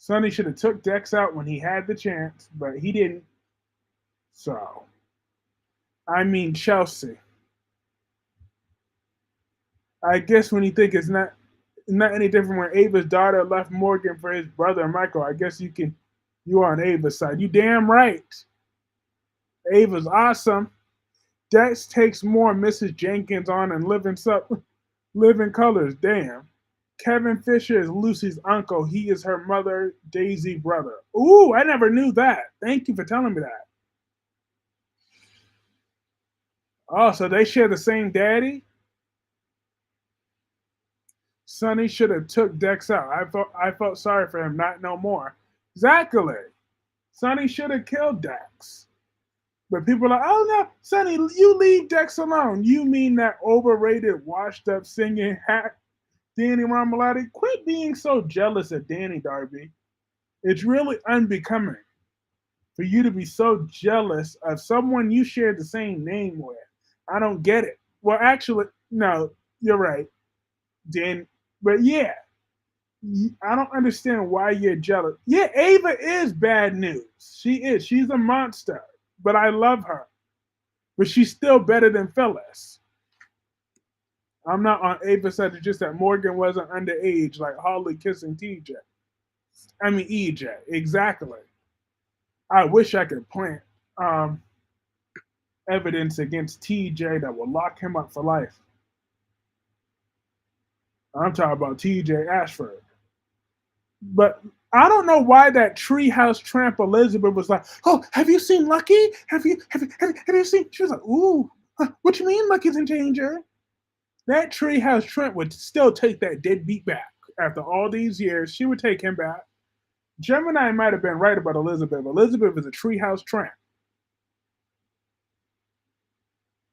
Sonny should have took Dex out when he had the chance, but he didn't. So, I mean, Chelsea. I guess when you think it's not any different when Ava's daughter left Morgan for his brother Michael, I guess you are on Ava's side. You damn right. Ava's awesome. Dex takes more Mrs. Jenkins on and living colors. Damn. Kevin Fisher is Lucy's uncle. He is her mother, Daisy brother. Ooh, I never knew that. Thank you for telling me that. Oh, so they share the same daddy? Sonny should have took Dex out. I felt sorry for him, not no more. Exactly. Sonny should have killed Dex. But people are like, oh no, Sonny, you leave Dex alone. You mean that overrated, washed up singing hack Danny Marmalade? Quit being so jealous of Danny, Darby. It's really unbecoming for you to be so jealous of someone you share the same name with. I don't get it. Well, actually, no, you're right, Dan. But yeah, I don't understand why you're jealous. Yeah, Ava is bad news. She is. She's a monster, but I love her. But she's still better than Phyllis. I'm not on Ava's side. It's just that Morgan wasn't underage, like Holly kissing TJ. I mean, EJ. Exactly. I wish I could plant um, evidence against TJ that will lock him up for life. I'm talking about TJ Ashford. But I don't know why that treehouse tramp Elizabeth was like, "Oh, have you seen Lucky? Have you seen?" She was like, "Ooh, what you mean Lucky's in danger?" That treehouse tramp would still take that deadbeat back after all these years. She would take him back. Gemini might have been right about Elizabeth. Elizabeth is a treehouse tramp.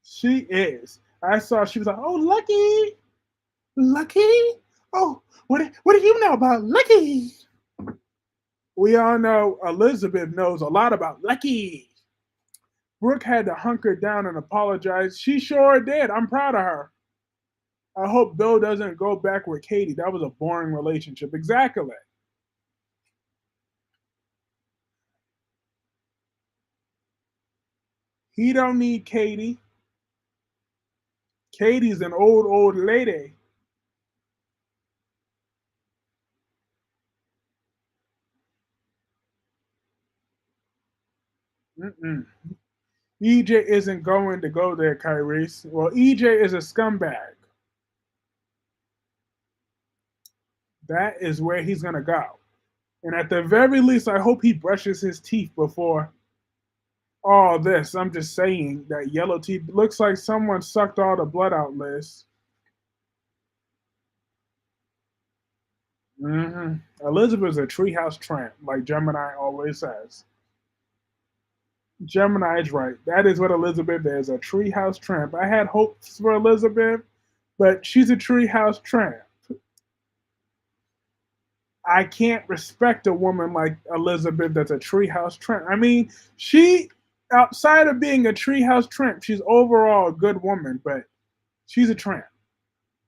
She is. I saw she was like, "Oh, Lucky, Lucky. Oh, what do you know about Lucky?" We all know Elizabeth knows a lot about Lucky. Brooke had to hunker down and apologize. She sure did. I'm proud of her. I hope Bill doesn't go back with Katie. That was a boring relationship. Exactly. He don't need Katie. Katie's an old lady. Mm-mm. EJ isn't going to go there, Kyrie. Well, EJ is a scumbag. That is where he's going to go. And at the very least, I hope he brushes his teeth before all this. I'm just saying that yellow teeth looks like someone sucked all the blood out, Liz. Elizabeth's a treehouse tramp, like Gemini always says. Gemini is right. That is what Elizabeth is, a treehouse tramp. I had hopes for Elizabeth, but she's a treehouse tramp. I can't respect a woman like Elizabeth that's a treehouse tramp. I mean, she, outside of being a treehouse tramp, she's overall a good woman, but she's a tramp.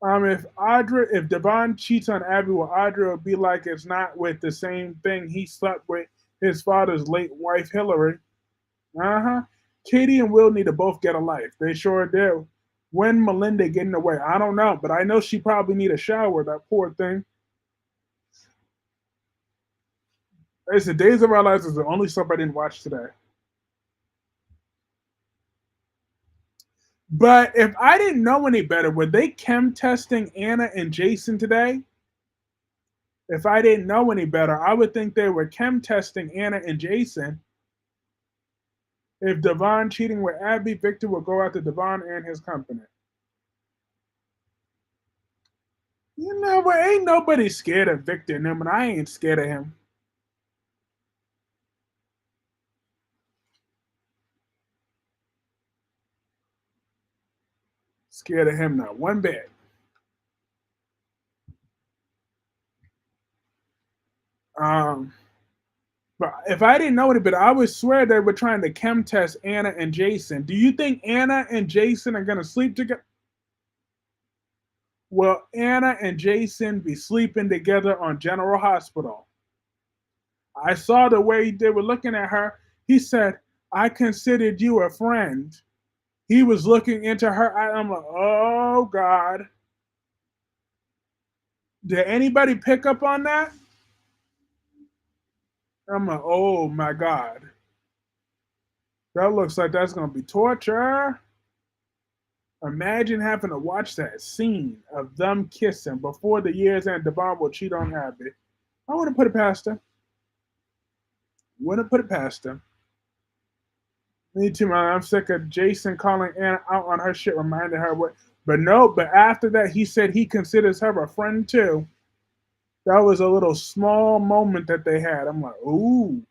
If Devon cheats on Abby, well, Audra would be like it's not with the same thing he slept with his father's late wife Hillary. Uh huh. Katie and Will need to both get a life. They sure do. When Melinda getting away, I don't know, but I know she probably need a shower. That poor thing. It's the Days of Our Lives is the only stuff I didn't watch today. But if I didn't know any better, were they chem testing Anna and Jason today? If I didn't know any better, I would think they were chem testing Anna and Jason. If Devon cheating with Abby, Victor will go after Devon and his company. You know what? Ain't nobody scared of Victor and him, and I ain't scared of him. Scared of him not one bit. Um, but if I didn't know any better, I would swear they were trying to chem test Anna and Jason. Do you think Anna and Jason are gonna sleep together? Will Anna and Jason be sleeping together on General Hospital? I saw the way they were looking at her. He said, I considered you a friend. He was looking into her eye. I'm like, oh God. Did anybody pick up on that? I'm like, oh my God. That looks like that's going to be torture. Imagine having to watch that scene of them kissing before the year's end. Devon will cheat on Abby. I wouldn't put it past him. Wouldn't put it past him. Me too, man. I'm sick of Jason calling Anna out on her shit, reminding her what. But no, but after that, he said he considers her a friend too. That was a little small moment that they had. I'm like, ooh,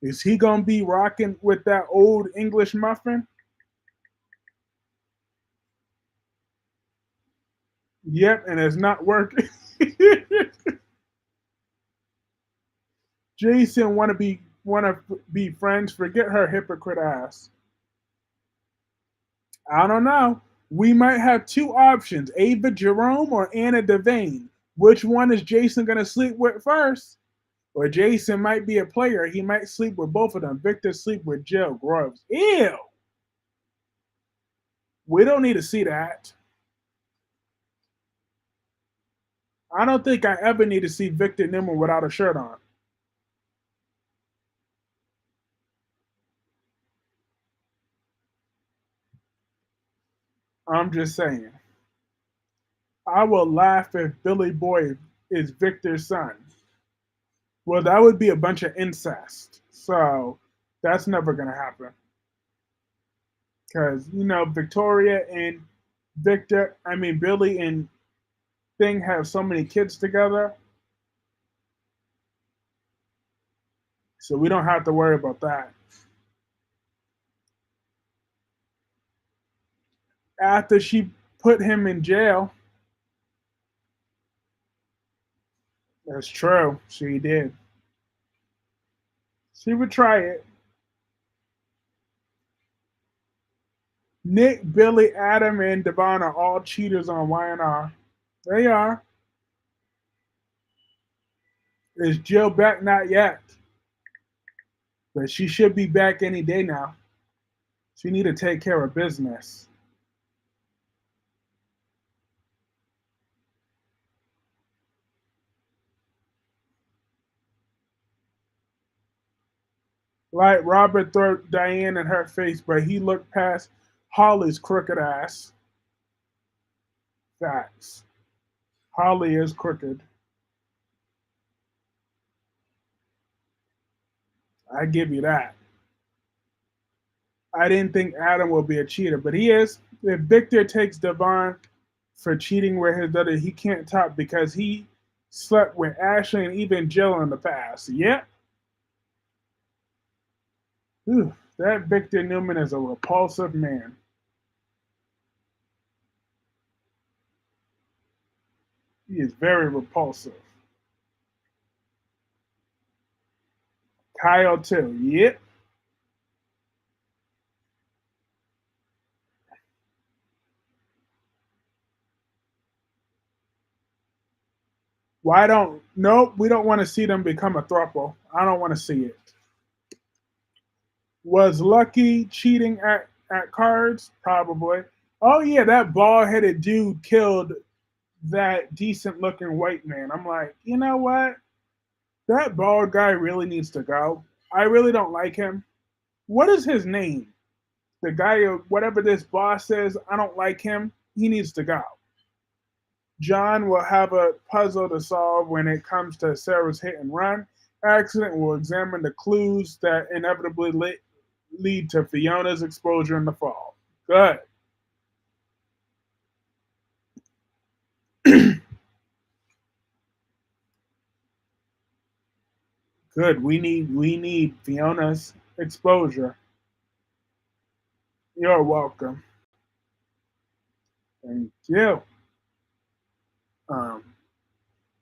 is he gonna be rocking with that old English muffin? Yep, and it's not working. Jason wanna be friends. Forget her hypocrite ass. I don't know. We might have two options: Ava Jerome or Anna Devane. Which one is Jason gonna sleep with first? Or Jason might be a player. He might sleep with both of them. Victor sleep with Jill Groves. Ew. We don't need to see that. I don't think I ever need to see Victor Nimmo without a shirt on. I'm just saying. I will laugh if Billy Boy is Victor's son. Well, that would be a bunch of incest. So that's never going to happen. Because, Victoria and Billy and Thing have so many kids together. So we don't have to worry about that. After she put him in jail, that's true. She did. She would try it. Nick, Billy, Adam, and Devon are all cheaters on YNR. They are. Is Jill back? Not yet. But she should be back any day now. She need to take care of business. Like Robert threw Diane in her face, but he looked past Holly's crooked ass. Facts. Holly is crooked. I give you that. I didn't think Adam would be a cheater, but he is. If Victor takes Devon for cheating with his daughter, he can't top because he slept with Ashley and even Jill in the past. Yep. Whew, that Victor Newman is a repulsive man. He is very repulsive. Kyle too. Yep. Why don't nope, we don't want to see them become a throuple. I don't want to see it. Was Lucky cheating at cards? Probably. Oh yeah, that bald headed dude killed that decent looking white man. I'm like, you know what? That bald guy really needs to go. I really don't like him. What is his name? The guy, whatever this boss says, I don't like him. He needs to go. John will have a puzzle to solve when it comes to Sarah's hit and run accident. Will examine the clues that inevitably lead to Fiona's exposure in the fall. Good. Good. We need Fiona's exposure. You're welcome. Thank you. Um,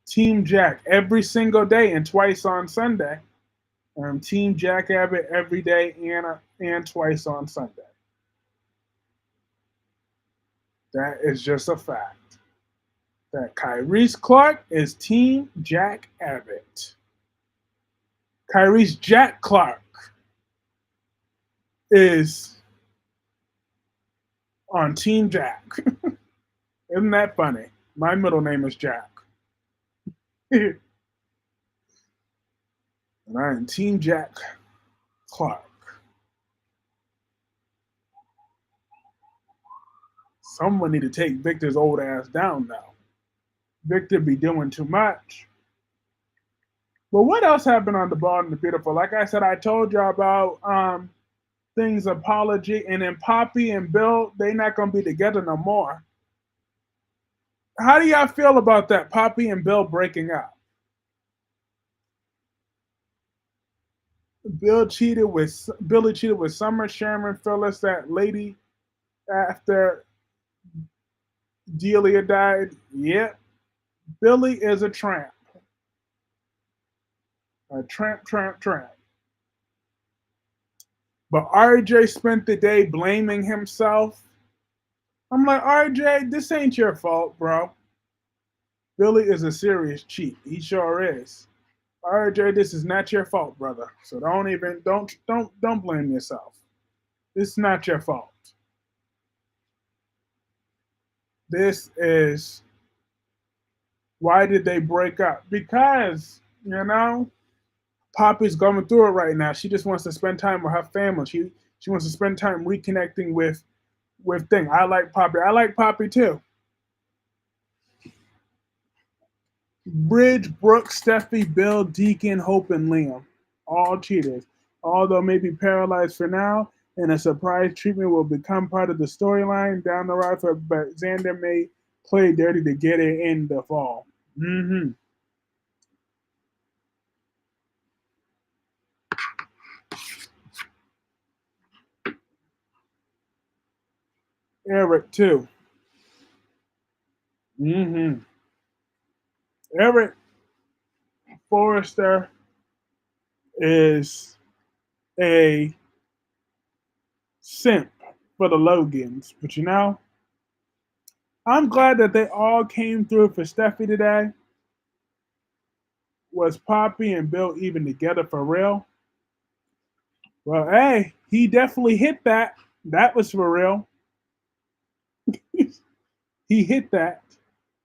Team Jack every single day and twice on Sunday. Team Jack Abbott every day and twice on Sunday. That is just a fact. That Kyrese Clark is Team Jack Abbott. Kyrie's Jack Clark is on Team Jack. Isn't that funny? My middle name is Jack. And I'm Team Jack Clark. Someone need to take Victor's old ass down now. Victor be doing too much. But what else happened on the Bald and the Beautiful? Like I said, I told y'all about things apology, and then Poppy and Bill, they not gonna be together no more. How do y'all feel about that? Poppy and Bill breaking up. Billy cheated with Summer, Sharon, Phyllis, that lady after Delia died. Yep, Billy is a tramp. A tramp, tramp, tramp. But RJ spent the day blaming himself. I'm like, RJ, this ain't your fault, bro. Billy is a serious cheat. He sure is. RJ, this is not your fault, brother. So don't blame yourself. This is not your fault. This is why did they break up? Because, Poppy's going through it right now. She just wants to spend time with her family. She wants to spend time reconnecting with thing. I like Poppy. I like Poppy too. Bridge, Brooke, Steffi, Bill, Deacon, Hope, and Liam. All cheaters. Although maybe paralyzed for now, and a surprise treatment will become part of the storyline down the road, but Xander may play dirty to get it in the fall. Mm-hmm. Eric, too. Mm-hmm. Eric Forrester is a simp for the Logans. But I'm glad that they all came through for Steffi today. Was Poppy and Bill even together for real? Well, hey, he definitely hit that. That was for real. He hit that.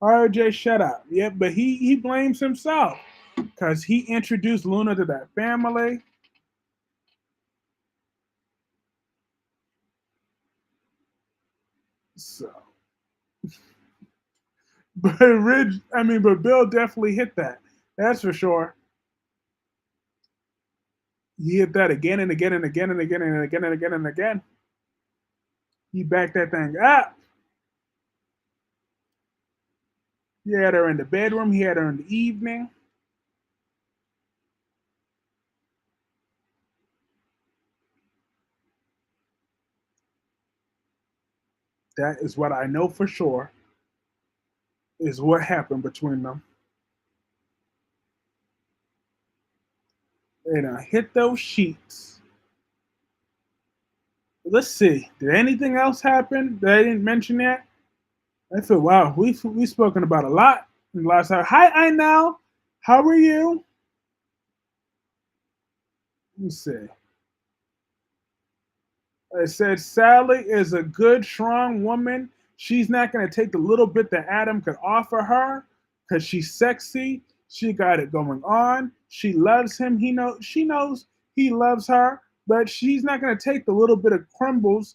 RJ, shut up. Yeah, but he blames himself because he introduced Luna to that family. So, but Bill definitely hit that. That's for sure. He hit that again and again and again and again and again and again and again. He backed that thing up. He had her in the bedroom. He had her in the evening. That is what I know for sure is what happened between them. And I hit those sheets. Let's see. Did anything else happen that I didn't mention yet? I feel wow. We've spoken about a lot in the last hour. Hi, I know. How are you? Let me see. I said Sally is a good, strong woman. She's not going to take the little bit that Adam could offer her because she's sexy. She got it going on. She loves him. She knows he loves her, but she's not going to take the little bit of crumbs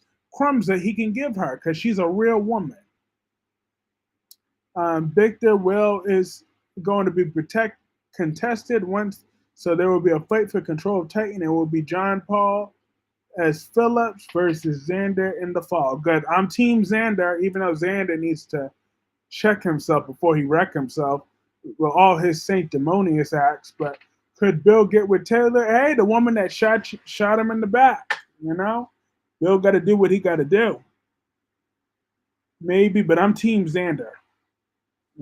that he can give her because she's a real woman. Victor Will is going to be contested once, so there will be a fight for control of Titan. It will be John Paul as Phillips versus Xander in the fall. Good. I'm Team Xander, even though Xander needs to check himself before he wreck himself with all his sanctimonious acts. But could Bill get with Taylor? Hey, the woman that shot him in the back. Bill got to do what he got to do. Maybe, but I'm Team Xander.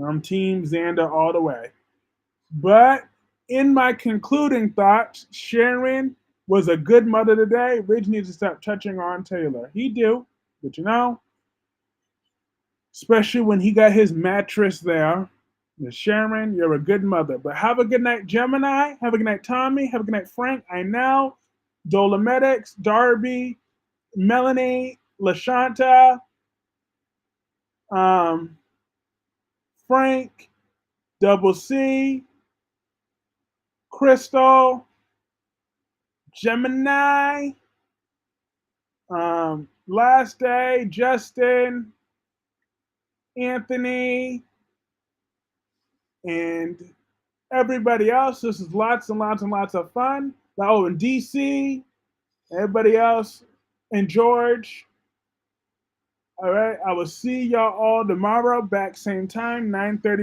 I'm Team Xander all the way. But in my concluding thoughts, Sharon was a good mother today. Ridge needs to stop touching on Taylor. He do, but especially when he got his mattress there. Miss Sharon, you're a good mother. But have a good night, Gemini. Have a good night, Tommy. Have a good night, Frank. I know. Dolomedics, Darby, Melanie, Lashanta, um, Frank, Double C, Crystal, Gemini, Last Day, Justin, Anthony, and everybody else. This is lots and lots and lots of fun. Oh, and DC, everybody else, and George. All right, I will see y'all all tomorrow, back same time, 9:30